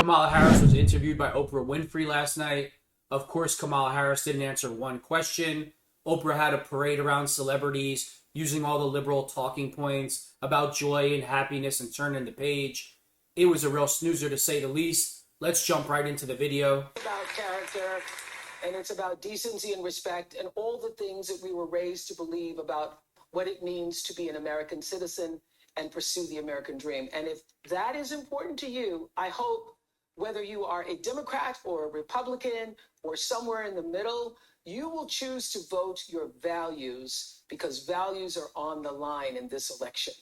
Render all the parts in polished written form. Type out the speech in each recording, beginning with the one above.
Kamala Harris was interviewed by Oprah Winfrey last night. Of course, Kamala Harris didn't answer one question. Oprah had a parade around celebrities using all the liberal talking points about joy and happiness and turning the page. It was a real snoozer to say the least. Let's jump right into the video. About character, and it's about decency and respect and all the things that we were raised to believe about what it means to be an American citizen and pursue the American dream. And if that is important to you, I hope whether you are a Democrat or a Republican or somewhere in the middle, you will choose to vote your values, because values are on the line in this election.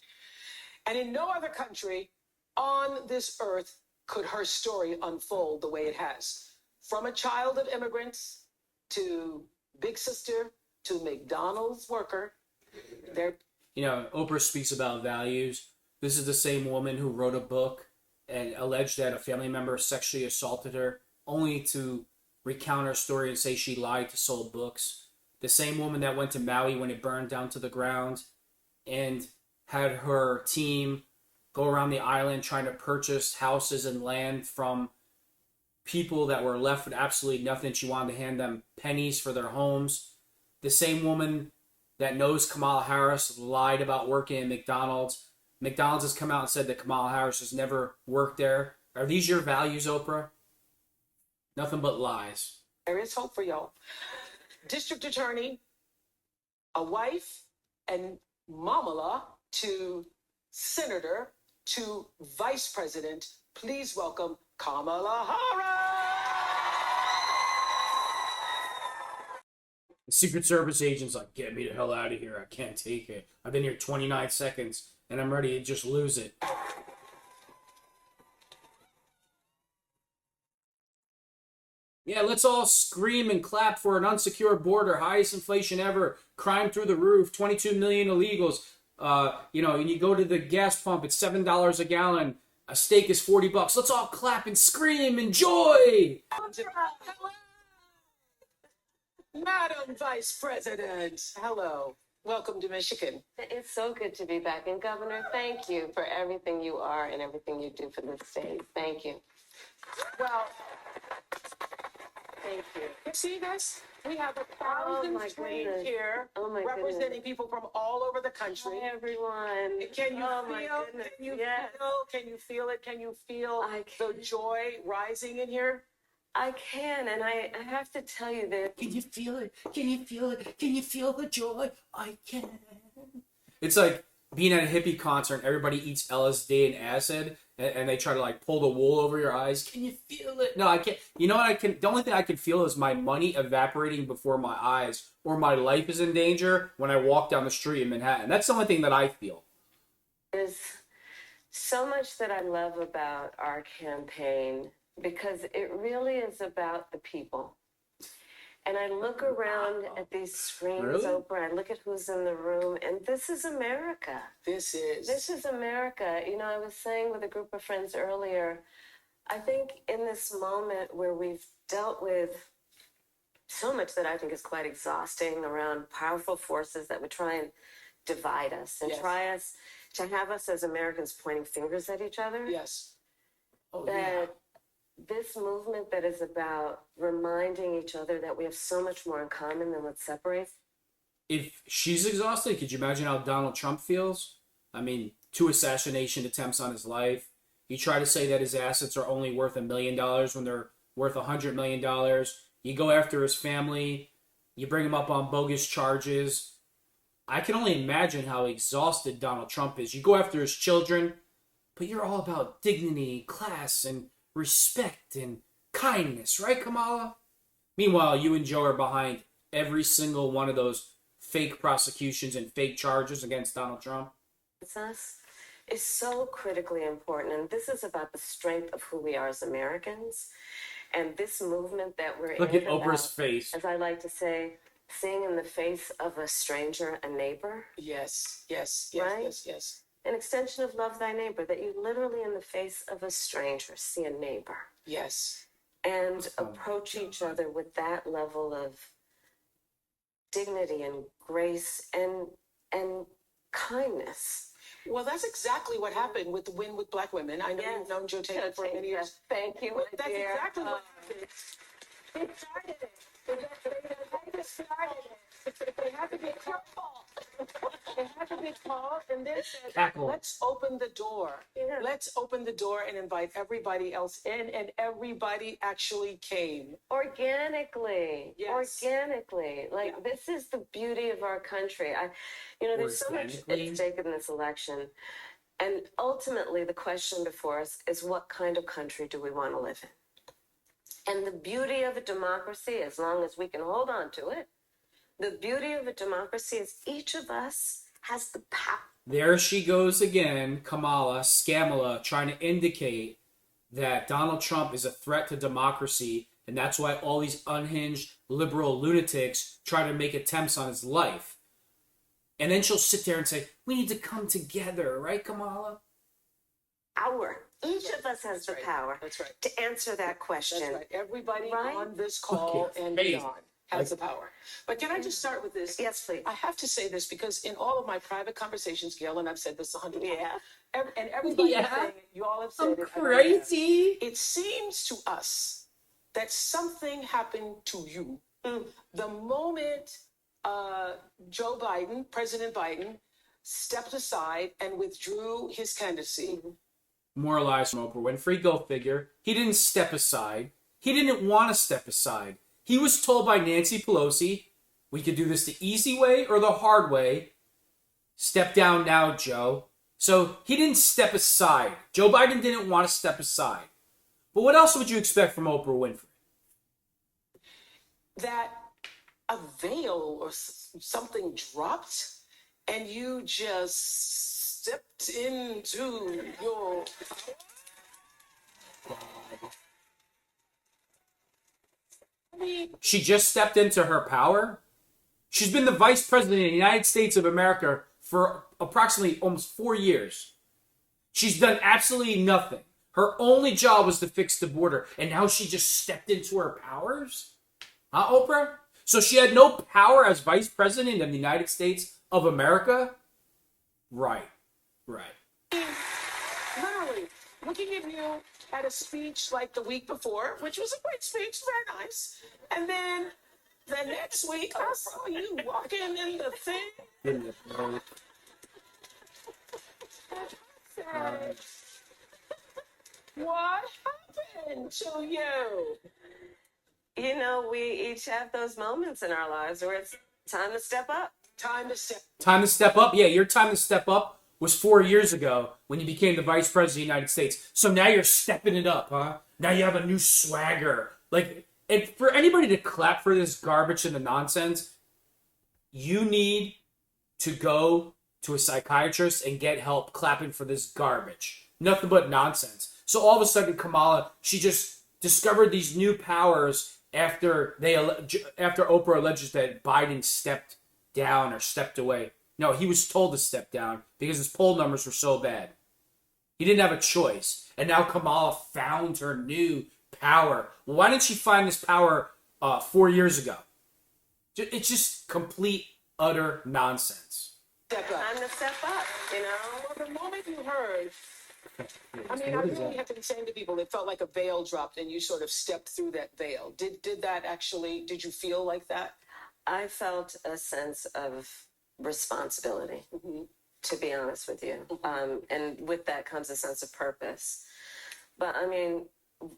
And in no other country on this earth could her story unfold the way it has. From a child of immigrants to Big Sister to McDonald's worker, they're... Oprah speaks about values. This is the same woman who wrote a book and alleged that a family member sexually assaulted her, only to recount her story and say she lied to sell books. The same woman that went to Maui when it burned down to the ground and had her team go around the island trying to purchase houses and land from people that were left with absolutely nothing. She wanted to hand them pennies for their homes. The same woman that knows Kamala Harris lied about working at McDonald's. McDonald's has come out and said that Kamala Harris has never worked there. Are these your values, Oprah? Nothing but lies. There is hope for y'all. District attorney, a wife, and mamala to senator to vice president. Please welcome Kamala Harris. The Secret Service agent's like, get me the hell out of here. I can't take it. I've been here 29 seconds and I'm ready to just lose it. Yeah, let's all scream and clap for an unsecure border, highest inflation ever, crime through the roof, 22 million illegals. And you go to the gas pump, it's $7 a gallon. A steak is $40. Let's all clap and scream and joy. Madam Vice President, hello. Welcome to Michigan. It's so good to be back. And Governor, thank you for everything you are and everything you do for this state. Thank you. Well, Thank you. see this? We have a thousand screens here representing people from all over the country. Hi, everyone. Can you Oh, my feel? goodness. Can you Yes. feel? Can you feel it? Can you feel I the can. joy rising in here? I can, and I have to tell you that. Can you feel it? Can you feel it? Can you feel the joy? I can. It's like being at a hippie concert. Everybody eats LSD and acid, and they try to like pull the wool over your eyes. Can you feel it? No, I can't. You know what I can? The only thing I can feel is my money evaporating before my eyes, or my life is in danger when I walk down the street in Manhattan. That's the only thing that I feel. There's so much that I love about our campaign, because it really is about the people. And I look around at these screens, Really? Oprah, I look at who's in the room, and this is America. This is America. I was saying with a group of friends earlier, I think in this moment where we've dealt with so much that I think is quite exhausting around powerful forces that would try and divide us and Yes. try us to have us as Americans pointing fingers at each other. yes. Oh, That this movement that is about reminding each other that we have so much more in common than what separates. If she's exhausted, could you imagine how Donald Trump feels? I mean, 2 assassination attempts on his life. You try to say that his assets are only worth $1 million when they're worth $100 million. You go after his family. You bring him up on bogus charges. I can only imagine how exhausted Donald Trump is. You go after his children, but you're all about dignity, class, and respect and kindness, right, Kamala? Meanwhile, you and Joe are behind every single one of those fake prosecutions and fake charges against Donald Trump. Us is so critically important, and this is about the strength of who we are as Americans, and this movement that we're Look in. at Oprah's about, face. as I like to say, seeing in the face of a stranger a neighbor, Yes. Right? Yes. an extension of love thy neighbor. That you literally in the face of a stranger see a neighbor Yes. and approach each other with that level of dignity and grace and kindness. Well, that's exactly what happened with the Win with Black Women. I know you've known Joe Taylor for many years. Thank you, my That's dear. exactly what happened. He started it. They started it. They had to be careful. They had to be called and then said, Cackle. Let's open the door. Yeah. Let's open the door and invite everybody else in. And everybody actually came. Organically. Yes. Organically. Like, this is the beauty of our country. There's so much Organically? at stake in this election. And ultimately, the question before us is, what kind of country do we want to live in? And the beauty of a democracy, as long as we can hold on to it, the beauty of a democracy is each of us has the power. There she goes again, Kamala, Scamala, trying to indicate that Donald Trump is a threat to democracy, and that's why all these unhinged liberal lunatics try to make attempts on his life. And then she'll sit there and say, we need to come together, right, Kamala? Each of us has the power to answer that question. That's right. Everybody Right? on this call and Amazing. beyond has the power. But can I just start with this? Yes, please. I have to say this because in all of my private conversations, Gail, and I've said this 100 times, Yeah. and everybody is Yeah. saying it, you all have said I'm it. I know you have. crazy. It seems to us that something happened to you the moment Joe Biden, President Biden, stepped aside and withdrew his candidacy. More lies from Oprah Winfrey, go figure. He didn't step aside. He didn't want to step aside. He was told by Nancy Pelosi, we could do this the easy way or the hard way. Step down now, Joe. So he didn't step aside. Joe Biden didn't want to step aside. But what else would you expect from Oprah Winfrey? That a veil or something dropped and you just stepped into your She just stepped into her power? She's been the vice president of the United States of America for approximately almost 4 years. She's done absolutely nothing. Her only job was to fix the border, and now she just stepped into her powers? Huh, Oprah? So she had no power as vice president of the United States of America? Right. literally looking at you at a speech like the week before, which was a great speech, very nice. And then the next week, I saw you walking in the thing. Said, what happened to you? We each have those moments in our lives where it's time to step up. Time to step. Time to step up? Yeah, your time to step up was 4 years ago when you became the vice president of the United States. So now you're stepping it up, huh? Now you have a new swagger. And for anybody to clap for this garbage and the nonsense, you need to go to a psychiatrist and get help clapping for this garbage. Nothing but nonsense. So all of a sudden, Kamala, she just discovered these new powers after Oprah alleges that Biden stepped down or stepped away. No, he was told to step down because his poll numbers were so bad. He didn't have a choice. And now Kamala found her new power. Well, why didn't she find this power 4 years ago? It's just complete, utter nonsense. Step up. Time to step up, Well, the moment you heard, I really have to be saying to people, it felt like a veil dropped and you sort of stepped through that veil. Did you feel like that? I felt a sense of responsibility, to be honest with you. And with that comes a sense of purpose. But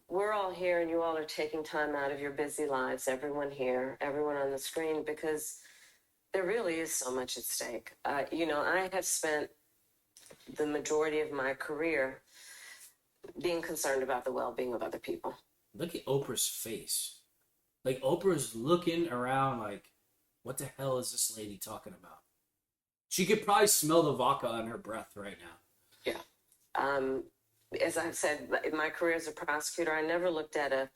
we're all here and you all are taking time out of your busy lives, everyone here, everyone on the screen, because there really is so much at stake. I have spent the majority of my career being concerned about the well-being of other people. Look at Oprah's face. Oprah's looking around like, what the hell is this lady talking about? She could probably smell the vodka on her breath right now. Yeah. As I've said, in my career as a prosecutor, I never looked at a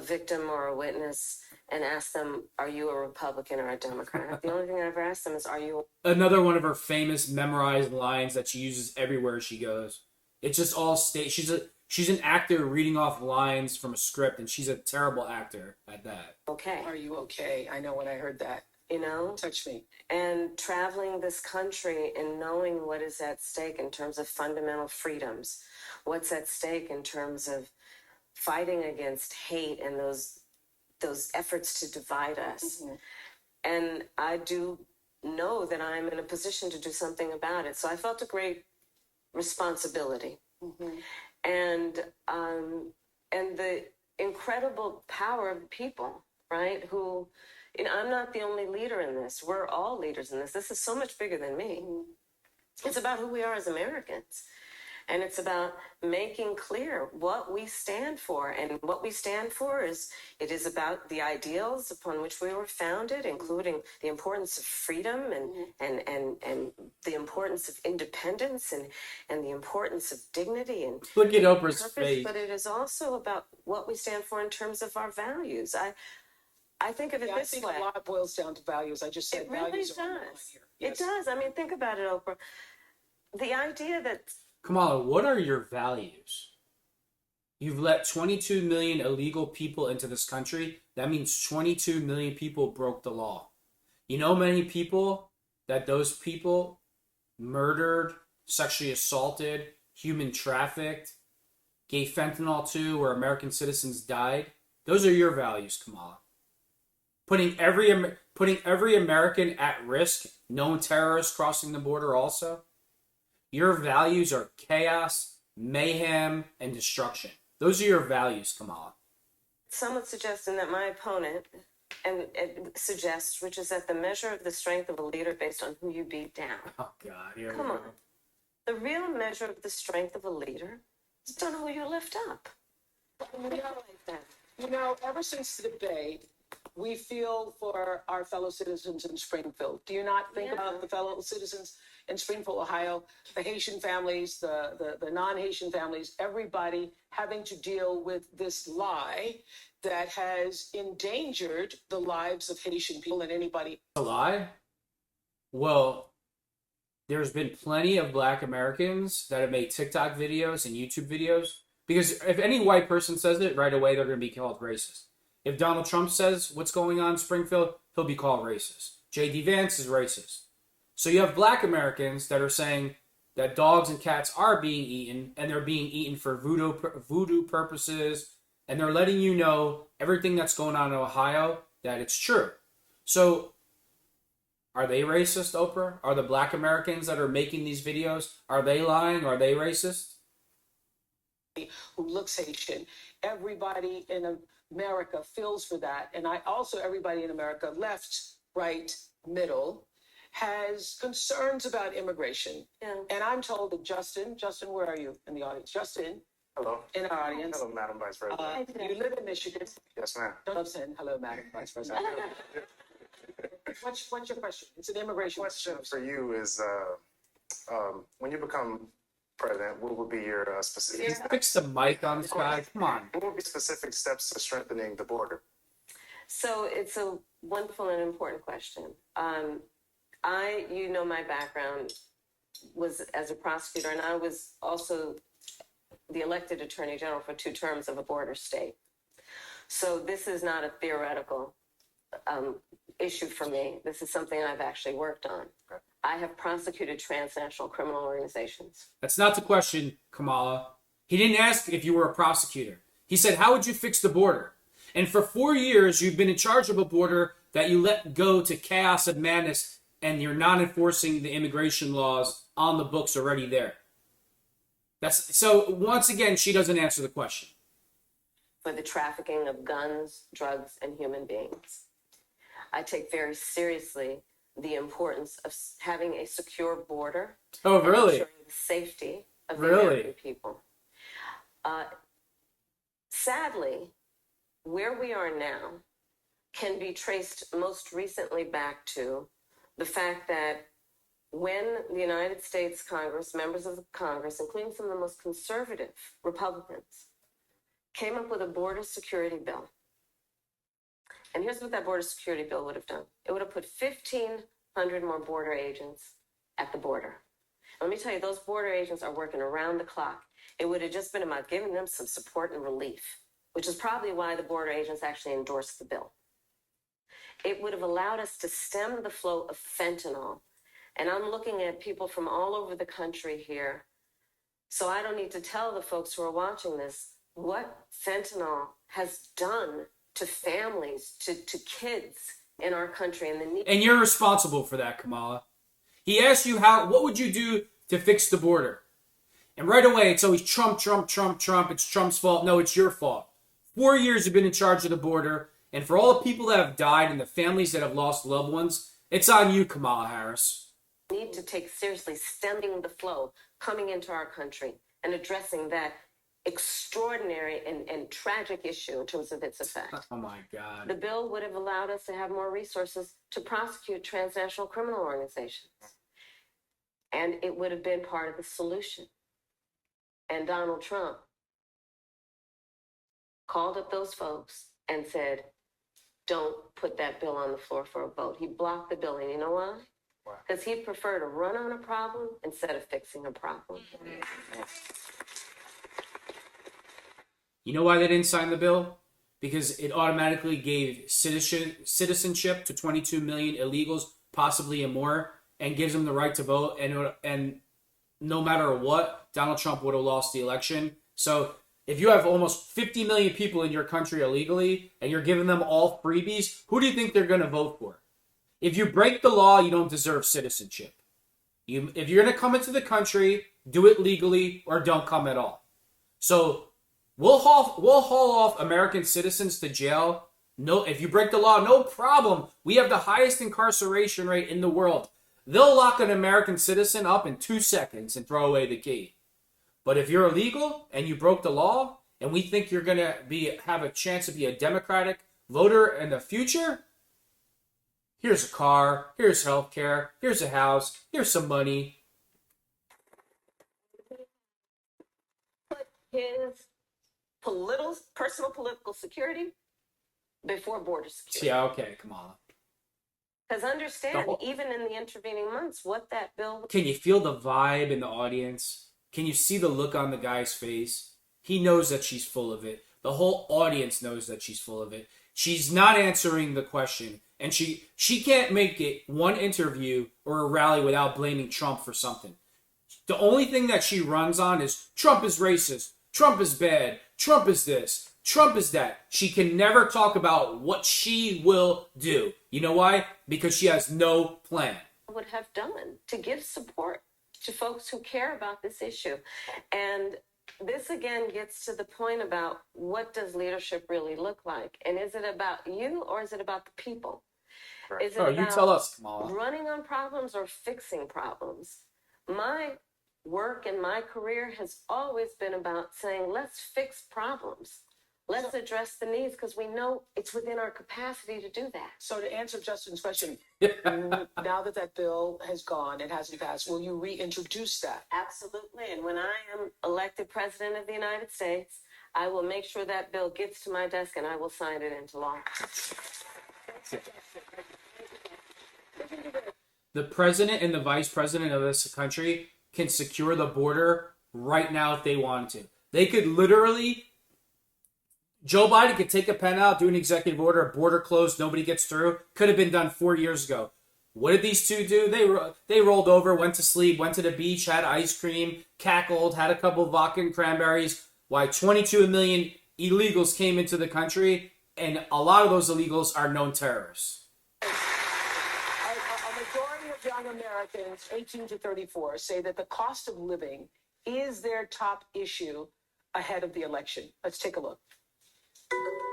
victim or a witness and asked them, are you a Republican or a Democrat? The only thing I ever asked them is, are you... Another one of her famous memorized lines that she uses everywhere she goes. It's just all state. She's an actor reading off lines from a script, and she's a terrible actor at that. Okay. Are you okay? I know when I heard that. you know, Touch me. and traveling this country and knowing what is at stake in terms of fundamental freedoms, what's at stake in terms of fighting against hate and those efforts to divide us. And I do know that I'm in a position to do something about it. So I felt a great responsibility. And the incredible power of the people, right? Who, you know, I'm not the only leader in this. We're all leaders in this. This is so much bigger than me. It's about who we are as Americans. And it's about making clear what we stand for. And what we stand for is, it is about the ideals upon which we were founded, including the importance of freedom and the importance of independence and the importance of dignity and Look at Oprah's purpose. face. But it is also about what we stand for in terms of our values. I think of it Yeah, this I think way. a lot boils down to values. I just said It really values are on the line does. here. It does. I mean, think about it, Oprah. The idea that Kamala, what are your values? You've let 22 million illegal people into this country. That means 22 million people broke the law. You know many people that those people murdered, sexually assaulted, human trafficked, gave fentanyl to, where American citizens died? Those are your values, Kamala. Putting every American at risk, known terrorists crossing the border also. Your values are chaos, mayhem, and destruction. Those are your values, Kamala. someone suggesting that my opponent and it suggests, which is that the measure of the strength of a leader based on who you beat down. Oh, God. Here we Come go. on. The real measure of the strength of a leader is based on who you lift up. You know, ever since the debate, we feel for our fellow citizens in Springfield. Do you not think about the fellow citizens in Springfield, Ohio, the Haitian families, the non-Haitian families, everybody having to deal with this lie that has endangered the lives of Haitian people and anybody? A lie? Well, there's been plenty of Black Americans that have made TikTok videos and YouTube videos. Because if any white person says it, right away they're going to be called racist. If Donald Trump says what's going on in Springfield, he'll be called racist. J.D. Vance is racist. So you have Black Americans that are saying that dogs and cats are being eaten, and they're being eaten for voodoo purposes, and they're letting you know everything that's going on in Ohio, that it's true. So are they racist, Oprah? Are the Black Americans that are making these videos, are they lying? Are they racist? Who looks Haitian. Everybody in America feels for that. And everybody in America, left, right, middle, has concerns about immigration. Yeah. And I'm told that Justin, where are you in the audience? Justin, Hello. in our audience. Hello, Madam Vice President. You live in Michigan. Yes, ma'am. Don't send hello, Madam Vice President. What's your question? It's an immigration Question for you is, when you become president, what would be your specific? Fix the mic on this guy. Come on. What would be specific steps to strengthening the border? So it's a wonderful and important question. You know, my background was as a prosecutor, and I was also the elected attorney general for 2 terms of a border state. So this is not a theoretical issue for me. This is something I've actually worked on. Okay. I have prosecuted transnational criminal organizations. That's not the question, Kamala. He didn't ask if you were a prosecutor. He said, how would you fix the border? And for 4 years, you've been in charge of a border that you let go to chaos and madness, and you're not enforcing the immigration laws on the books already there. So once again, she doesn't answer the question. For the trafficking of guns, drugs, and human beings. I take very seriously the importance of having a secure border. Oh, and really? ensuring the safety of the Really? American people. Sadly, where we are now can be traced most recently back to the fact that when the United States Congress, members of the Congress, including some of the most conservative Republicans, came up with a border security bill. And here's what that border security bill would have done. It would have put 1,500 more border agents at the border. Let me tell you, those border agents are working around the clock. It would have just been about giving them some support and relief, which is probably why the border agents actually endorsed the bill. it would have allowed us to stem the flow of fentanyl. And I'm looking at people from all over the country here. So I don't need to tell the folks who are watching this what fentanyl has done to families, to kids in our country. And you're responsible for that, Kamala. He asked you what would you do to fix the border? And right away, it's always Trump, Trump, Trump, Trump. It's Trump's fault. No, it's your fault. 4 years you've been in charge of the border. And for all the people that have died and the families that have lost loved ones, it's on you, Kamala Harris. We need to take seriously stemming the flow coming into our country and addressing that extraordinary and tragic issue in terms of its effect. Oh, my God. The bill would have allowed us to have more resources to prosecute transnational criminal organizations. And it would have been part of the solution. And Donald Trump called up those folks and said, don't put that bill on the floor for a vote. He blocked the bill. And you know why? Because he'd prefer to run on a problem instead of fixing a problem. You know why they didn't sign the bill? Because it automatically gave citizenship to 22 million illegals, possibly and more, and gives them the right to vote. And no matter what, Donald Trump would have lost the election. So if you have almost 50 million people in your country illegally and you're giving them all freebies, who do you think they're going to vote for? If you break the law, you don't deserve citizenship. If you're going to come into the country, do it legally or don't come at all. So we'll haul off American citizens to jail. No, if you break the law, no problem. We have the highest incarceration rate in the world. They'll lock an American citizen up in 2 seconds and throw away the key. But if you're illegal and you broke the law, and we think you're going to have a chance to be a Democratic voter in the future, here's a car, here's health care, here's a house, here's some money. Put his personal political security before border security. Yeah, okay, Kamala. Because understand, even in the intervening months, what that bill... Can you feel the vibe in the audience? Can you see the look on the guy's face? He knows that she's full of it. The whole audience knows that she's full of it. She's not answering the question. And she can't make it one interview or a rally without blaming Trump for something. The only thing that she runs on is Trump is racist, Trump is bad, Trump is this, Trump is that. She can never talk about what she will do. You know why? Because she has no plan. Would have done to give support to folks who care about this issue. And this again gets to the point about what does leadership really look like? And is it about you or is it about the people? Right. Is it about you tell us, Kamala. running on problems or fixing problems? My work and my career has always been about saying, let's fix problems. Let's address the needs because we know it's within our capacity to do that. So to answer Justin's question, now that that bill has gone, it hasn't passed, will you reintroduce that? Absolutely. And when I am elected president of the United States, I will make sure that bill gets to my desk and I will sign it into law. The president and the vice president of this country can secure the border right now if they wanted to. They could literally... Joe Biden could take a pen out, do an executive order, border closed, nobody gets through. Could have been done 4 years ago. What did these two do? They rolled over, went to sleep, went to the beach, had ice cream, cackled, had a couple of vodka and cranberries. Why 22 million illegals came into the country, and a lot of those illegals are known terrorists. A majority of young Americans, 18 to 34, say that the cost of living is their top issue ahead of the election. Let's take a look.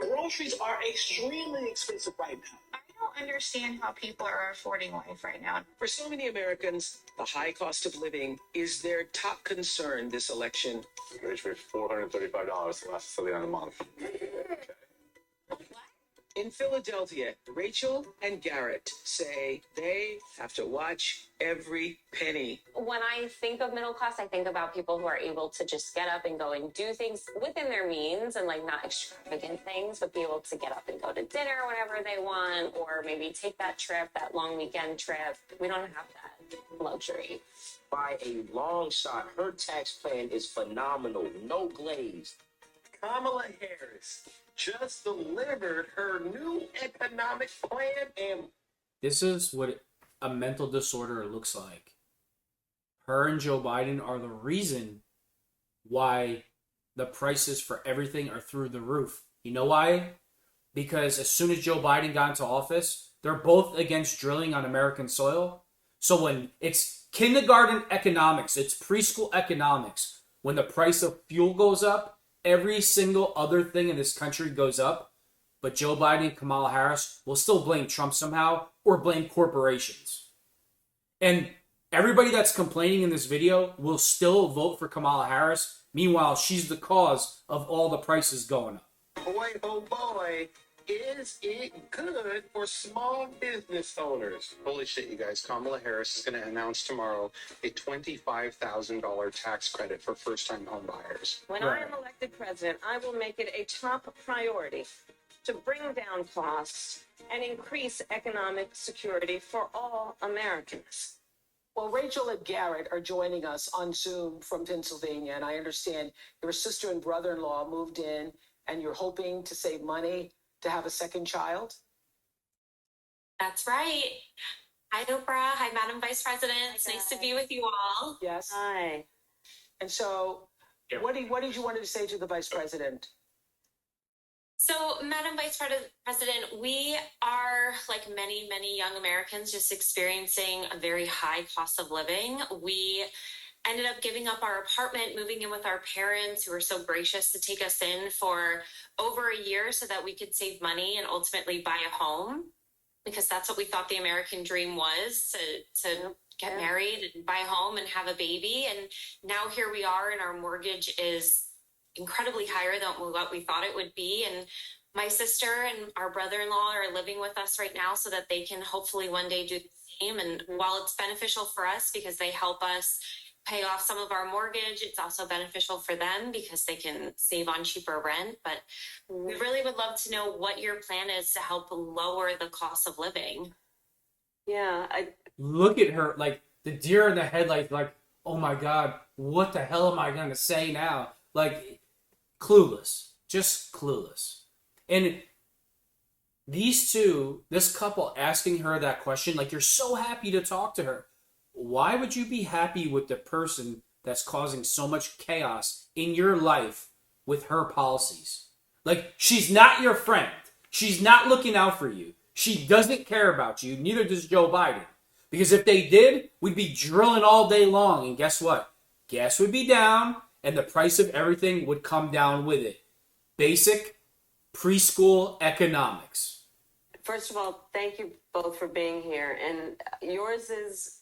Groceries are extremely expensive right now. I don't understand how people are affording life right now. For so many Americans, the high cost of living is their top concern this election. Rich with $435 last till the end of the month. In Philadelphia, Rachel and Garrett say they have to watch every penny. When I think of middle class, I think about people who are able to just get up and go and do things within their means and like not extravagant things, but be able to get up and go to dinner whenever they want, or maybe take that trip, that long weekend trip. We don't have that luxury. By a long shot, her tax plan is phenomenal. No glaze. Kamala Harris just delivered her new economic plan, and This is what a mental disorder looks like. Her and Joe Biden are the reason why the prices for everything are through the roof. You know why? Because as soon as Joe Biden got into office, they're both against drilling on American soil. So when it's kindergarten economics, it's preschool economics, when the price of fuel goes up, every single other thing in this country goes up. But Joe Biden and Kamala Harris will still blame Trump somehow or blame corporations. And everybody that's complaining in this video will still vote for Kamala Harris. Meanwhile, she's the cause of all the prices going up. boy, oh boy, is it good for small business owners. Holy shit, you guys. Kamala Harris is going to announce tomorrow a $25,000 tax credit for first-time home buyers. When I am elected president, I will make it a top priority to bring down costs and increase economic security for all Americans. Well, Rachel and Garrett are joining us on Zoom from Pennsylvania, and I understand your sister and brother-in-law moved in, and you're hoping to save money to have a second child. That's right. Hi, Oprah. Hi, Madam Vice President. It's nice to be with you all. Yes. Hi. And so, what did you want to say to the vice president? So, Madam Vice President, we are, like many, many young Americans, just experiencing a very high cost of living. We ended up giving up our apartment, moving in with our parents, who were so gracious to take us in for over a year so that we could save money and ultimately buy a home, because that's what we thought the American dream was, to get married and buy a home and have a baby. And now here we are, and our mortgage is incredibly higher than what we thought it would be. And my sister and our brother-in-law are living with us right now so that they can hopefully one day do the same. And while it's beneficial for us because they help us pay off some of our mortgage, it's also beneficial for them because they can save on cheaper rent. But we really would love to know what your plan is to help lower the cost of living. Yeah, Look at her, like the deer in the headlights, like, oh my God, what the hell am I going to say now? Like, clueless, just clueless. And these two, this couple asking her that question, like, you're so happy to talk to her. Why would you be happy with the person that's causing so much chaos in your life with her policies? Like, she's not your friend. She's not looking out for you. She doesn't care about you. Neither does Joe Biden. Because if they did, we'd be drilling all day long. And guess what? Gas would be down, and the price of everything would come down with it. Basic preschool economics. First of all, thank you both for being here. And yours is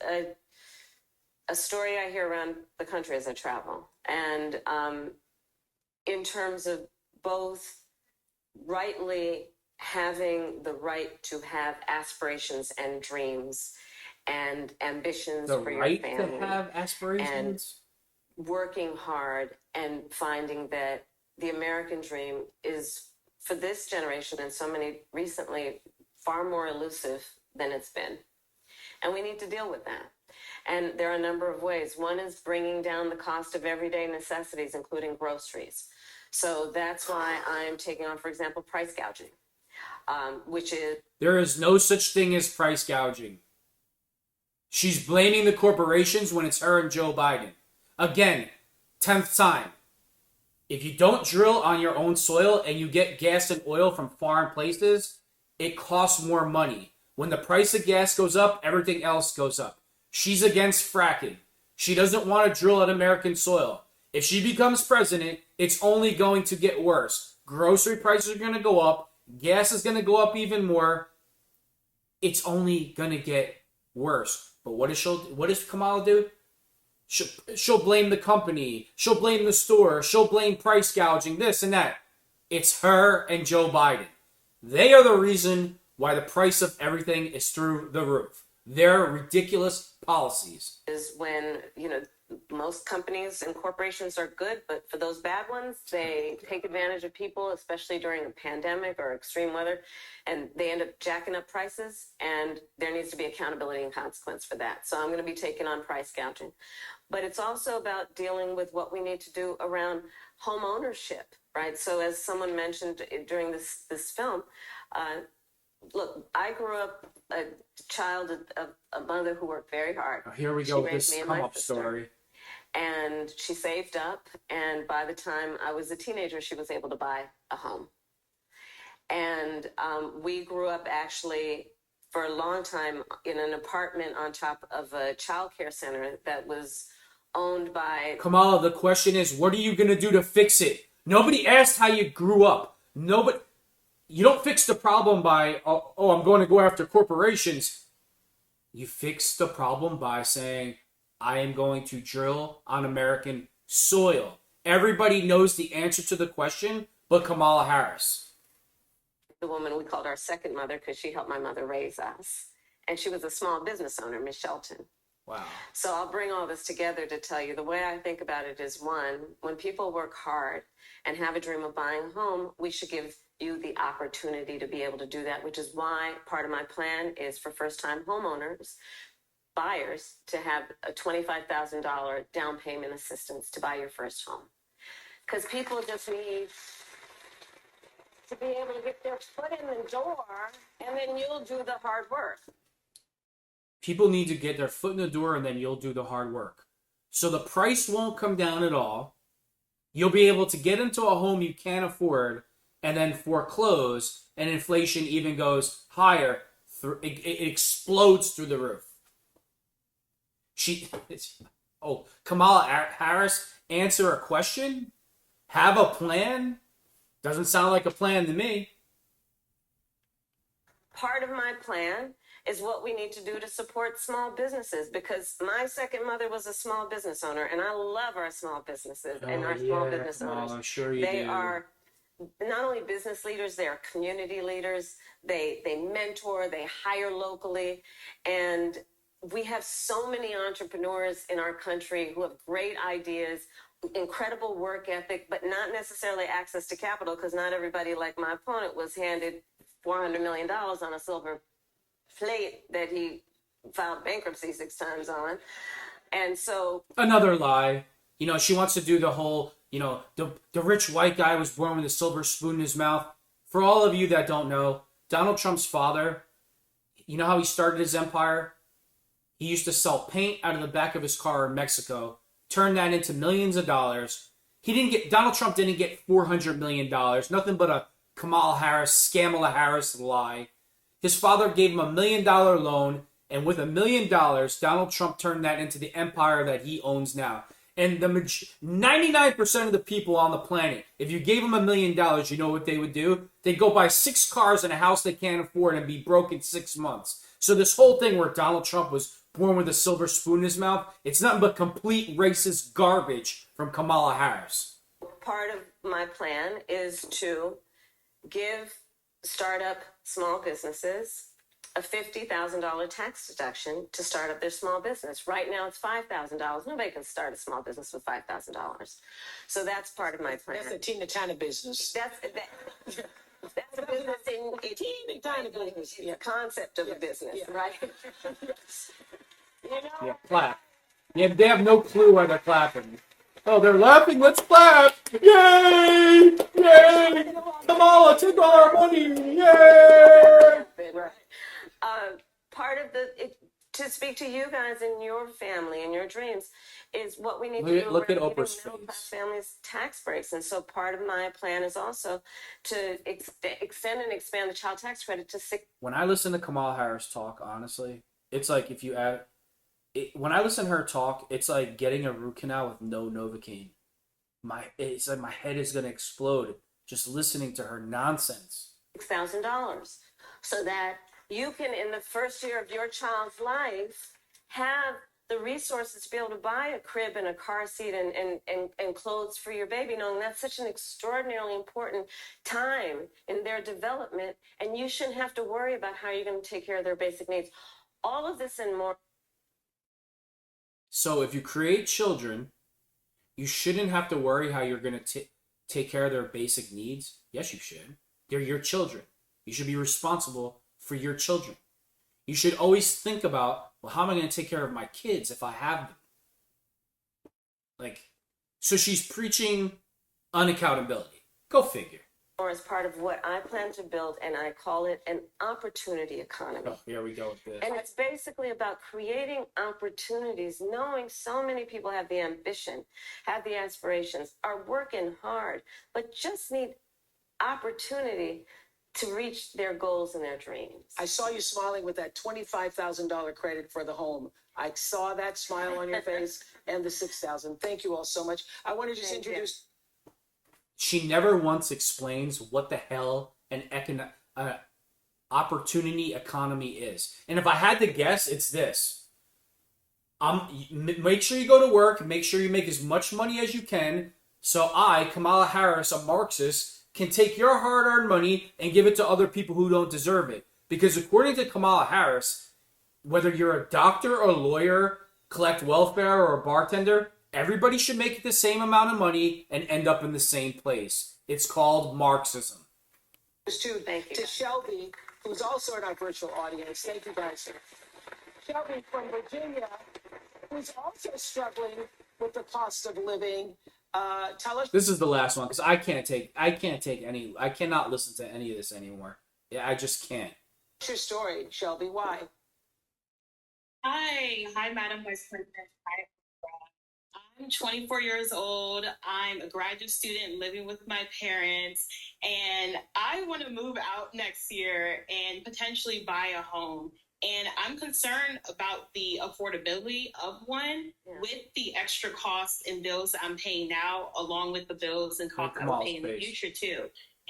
a story I hear around the country as I travel. And in terms of both rightly having the right to have aspirations and dreams and ambitions The for right your family. to have aspirations? And working hard and finding that the American dream is, for this generation and so many recently, far more elusive than it's been. And we need to deal with that. And there are a number of ways. One is bringing down the cost of everyday necessities, including groceries. So that's why I'm taking on, for example, price gouging, which is... There is no such thing as price gouging. She's blaming the corporations when it's her and Joe Biden. Again, 10th time. If you don't drill on your own soil and you get gas and oil from foreign places, it costs more money. When the price of gas goes up, everything else goes up. She's against fracking. She doesn't want to drill on American soil. If she becomes president, it's only going to get worse. Grocery prices are going to go up. Gas is going to go up even more. It's only going to get worse. But what does Kamala do? She'll blame the company. She'll blame the store. She'll blame price gouging, this and that. It's her and Joe Biden. They are the reason why the price of everything is through the roof. Their ridiculous policies. Is when, most companies and corporations are good, but for those bad ones, they take advantage of people, especially during a pandemic or extreme weather, and they end up jacking up prices, and there needs to be accountability and consequence for that. So I'm going to be taking on price gouging. But it's also about dealing with what we need to do around home ownership right? So as someone mentioned during this film, look, I grew up a child of a mother who worked very hard. Here we She go with raised this me and come my up sister. story. And she saved up, and by the time I was a teenager, she was able to buy a home. And we grew up actually for a long time in an apartment on top of a child care center that was owned by... Kamala, the question is, what are you going to do to fix it? Nobody asked how you grew up. Nobody. You don't fix the problem by, oh, I'm going to go after corporations. You fix the problem by saying, I am going to drill on American soil. Everybody knows the answer to the question, but Kamala Harris. The woman we called our second mother because she helped my mother raise us. And she was a small business owner, Miss Shelton. Wow. So I'll bring all this together to tell you the way I think about it is, one, when people work hard and have a dream of buying a home, we should give you the opportunity to be able to do that, which is why part of my plan is for first-time homeowners, buyers, to have a $25,000 down payment assistance to buy your first home. Because people just need to be able to get their foot in the door, and then you'll do the hard work. People need to get their foot in the door, and then you'll do the hard work. So the price won't come down at all. You'll be able to get into a home you can't afford and then foreclose, and inflation even goes higher. It explodes through the roof. Kamala Harris, answer a question? Have a plan? Doesn't sound like a plan to me. Part of my plan is what we need to do to support small businesses, because my second mother was a small business owner, and I love our small businesses and our small business Kamala, owners. sure you They do. are not only business leaders, they are community leaders. They mentor, they hire locally, and we have so many entrepreneurs in our country who have great ideas, incredible work ethic, but not necessarily access to capital, because not everybody, like my opponent, was handed $400 million on a silver plate that he filed bankruptcy 6 times on. And so... Another lie. You know, she wants to do the whole, you know, the rich white guy was born with a silver spoon in his mouth. For all of you that don't know, Donald Trump's father, you know how he started his empire? He used to sell paint out of the back of his car in Mexico, turned that into millions of dollars. Donald Trump didn't get $400 million, nothing but a Kamala Harris lie. His father gave him $1 million loan, and with $1 million, Donald Trump turned that into the empire that he owns now. And 99% of the people on the planet, if you gave them $1 million, you know what they would do? They'd go buy 6 cars and a house they can't afford and be broke in 6 months. So this whole thing where Donald Trump was born with a silver spoon in his mouth, it's nothing but complete racist garbage from Kamala Harris. Part of my plan is to give startup small businesses a $50,000 tax deduction to start up their small business. Right now it's $5,000. Nobody can start a small business with $5,000. So that's part of my plan. That's a teeny tiny business. That's a business in a teeny tiny business. Yeah. Concept of a business, right? You know? Yeah, clap. Yeah, they have no clue why they're clapping. Oh, they're laughing. Let's clap! Yay! Yay! Kamala, take all our money! Yay! Right. Part of to speak to you guys and your family and your dreams is what we need to do. Look at around Oprah's giving middle-class face. families tax breaks, and so part of my plan is also to extend and expand the child tax credit to 6. When I listen to Kamala Harris talk, honestly, it's like if you add... when I listen to her talk, it's like getting a root canal with no Novocaine. It's like my head is going to explode just listening to her nonsense. $6,000, so that you can, in the first year of your child's life, have the resources to be able to buy a crib and a car seat and clothes for your baby, knowing that's such an extraordinarily important time in their development, and you shouldn't have to worry about how you're going to take care of their basic needs. All of this and more. So if you create children, you shouldn't have to worry how you're going to take care of their basic needs. Yes, you should. They're your children. You should be responsible for your children. You should always think about, well, how am I going to take care of my kids if I have them? So she's preaching unaccountability. Go figure. Or as part of what I plan to build, and I call it an opportunity economy. Oh, here we go with this. And it's basically about creating opportunities, knowing so many people have the ambition, have the aspirations, are working hard, but just need opportunity to reach their goals and their dreams. I saw you smiling with that $25,000 credit for the home. I saw that smile on your face and the $6,000. Thank you all so much. I want to just introduce. She never once explains what the hell an opportunity economy is. And if I had to guess, it's this. Make sure you go to work, make sure you make as much money as you can, so I, Kamala Harris, a Marxist, can take your hard-earned money and give it to other people who don't deserve it. Because according to Kamala Harris, whether you're a doctor or lawyer, collect welfare or a bartender, everybody should make the same amount of money and end up in the same place. It's called Marxism. To Shelby, who's also in our virtual audience. Thank you, guys. Shelby from Virginia, who's also struggling with the cost of living. Tell us. This is the last one because I cannot listen to any of this anymore. Yeah, I just can't. What's your story, Shelby? Why? Hi, Madam Vice President. Hi, I'm 24 years old. I'm a graduate student living with my parents, and I want to move out next year and potentially buy a home. And I'm concerned about the affordability of one with the extra costs and bills that I'm paying now, along with the bills and costs I'll pay in the future too.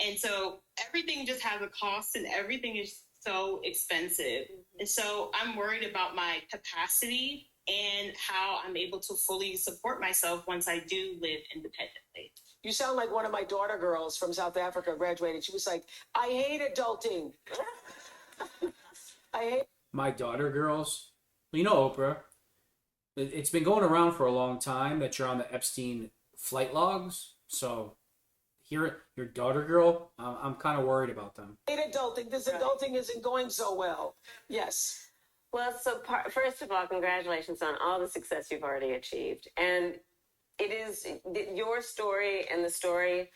And so everything just has a cost and everything is so expensive. And so I'm worried about my capacity and how I'm able to fully support myself once I do live independently. You sound like one of my daughter girls from South Africa graduated. She was like, I hate adulting. I hate. My daughter girls. Well, you know Oprah. It's been going around for a long time that you're on the Epstein flight logs. So here, your daughter girl, I'm kind of worried about them. I hate adulting. This adulting isn't going so well. Yes. Well, so first of all, congratulations on all the success you've already achieved. And it is your story and the story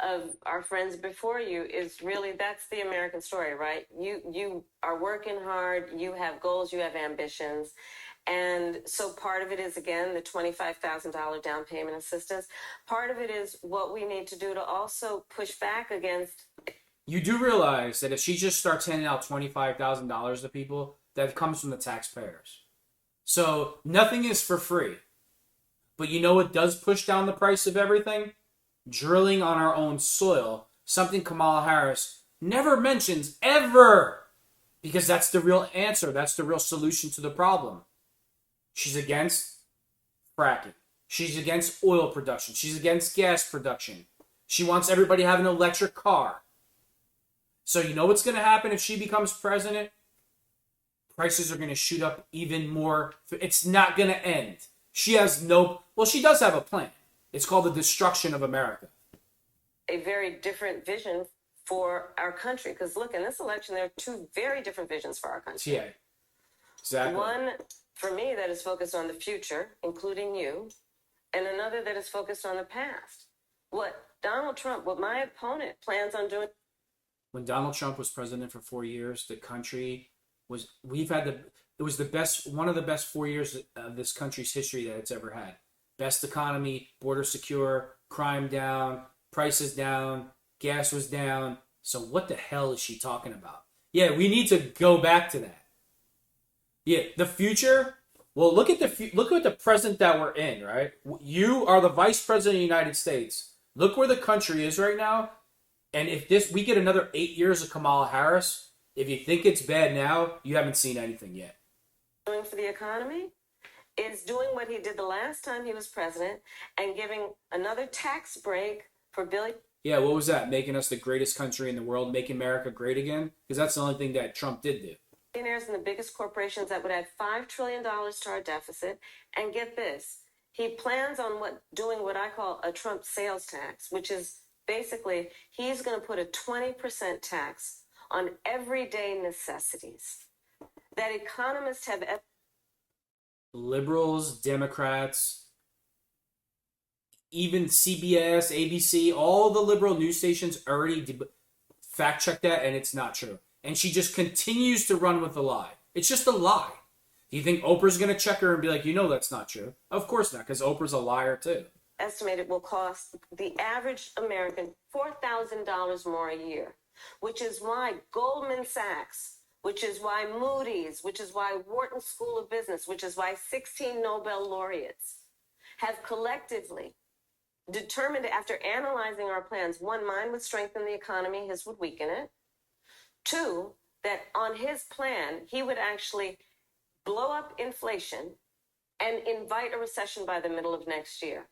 of our friends before you is really, that's the American story, right? You are working hard, you have goals, you have ambitions. And so part of it is, again, the $25,000 down payment assistance. Part of it is what we need to do to also push back against. You do realize that if she just starts handing out $25,000 to people, that comes from the taxpayers. So nothing is for free. But you know what does push down the price of everything? Drilling on our own soil. Something Kamala Harris never mentions, ever. Because that's the real answer. That's the real solution to the problem. She's against fracking. She's against oil production. She's against gas production. She wants everybody to have an electric car. So you know what's going to happen if she becomes president? Prices are going to shoot up even more. It's not going to end. She has no... Well, she does have a plan. It's called the destruction of America. A very different vision for our country. Because look, in this election, there are two very different visions for our country. Yeah, exactly. One, for me, that is focused on the future, including you, and another that is focused on the past. What Donald Trump, what my opponent plans on doing. When Donald Trump was president for 4 years, the country was, it was the best, one of the best 4 years of this country's history that it's ever had. Best economy, border secure, crime down, prices down, gas was down. So what the hell is she talking about? Yeah, we need to go back to that. Yeah, the future. Well, look at the present that we're in, right? You are the vice president of the United States. Look where the country is right now. And if we get another 8 years of Kamala Harris, if you think it's bad now, you haven't seen anything yet. Doing for the economy is doing what he did the last time he was president and giving another tax break for billions. Yeah, what was that? Making us the greatest country in the world, making America great again? Because that's the only thing that Trump did do. Billionaires and the biggest corporations that would add $5 trillion to our deficit. And get this, he plans on doing what I call a Trump sales tax, which is basically he's going to put a 20% tax on everyday necessities that economists have. Liberals, Democrats, even CBS, ABC, all the liberal news stations already fact checked that, and it's not true. And she just continues to run with the lie. It's just a lie. Do you think Oprah's going to check her and be like, that's not true? Of course not, because Oprah's a liar too. Estimated will cost the average American $4,000 more a year, which is why Goldman Sachs, which is why Moody's, which is why Wharton School of Business, which is why 16 Nobel laureates have collectively determined, after analyzing our plans, one, mine would strengthen the economy, his would weaken it. Two, that on his plan, he would actually blow up inflation and invite a recession by the middle of next year.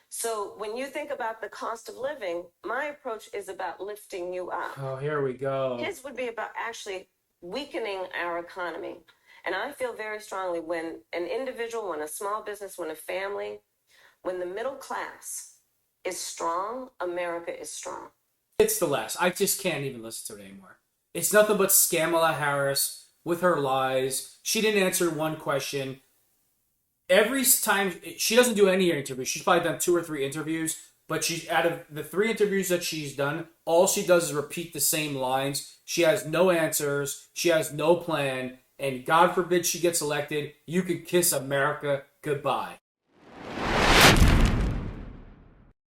So when you think about the cost of living, my approach is about lifting you up. Oh, here we go. His would be about actually weakening our economy. And I feel very strongly when an individual, when a small business, when a family, when the middle class is strong, America is strong. It's the last. I just can't even listen to it anymore. It's nothing but Kamala Harris with her lies. She didn't answer one question. Every time, she doesn't do any interviews. She's probably done 2 or 3 interviews, but she's out of the 3 interviews that she's done, all she does is repeat the same lines. She has no answers. She has no plan. And God forbid she gets elected, you could kiss America goodbye.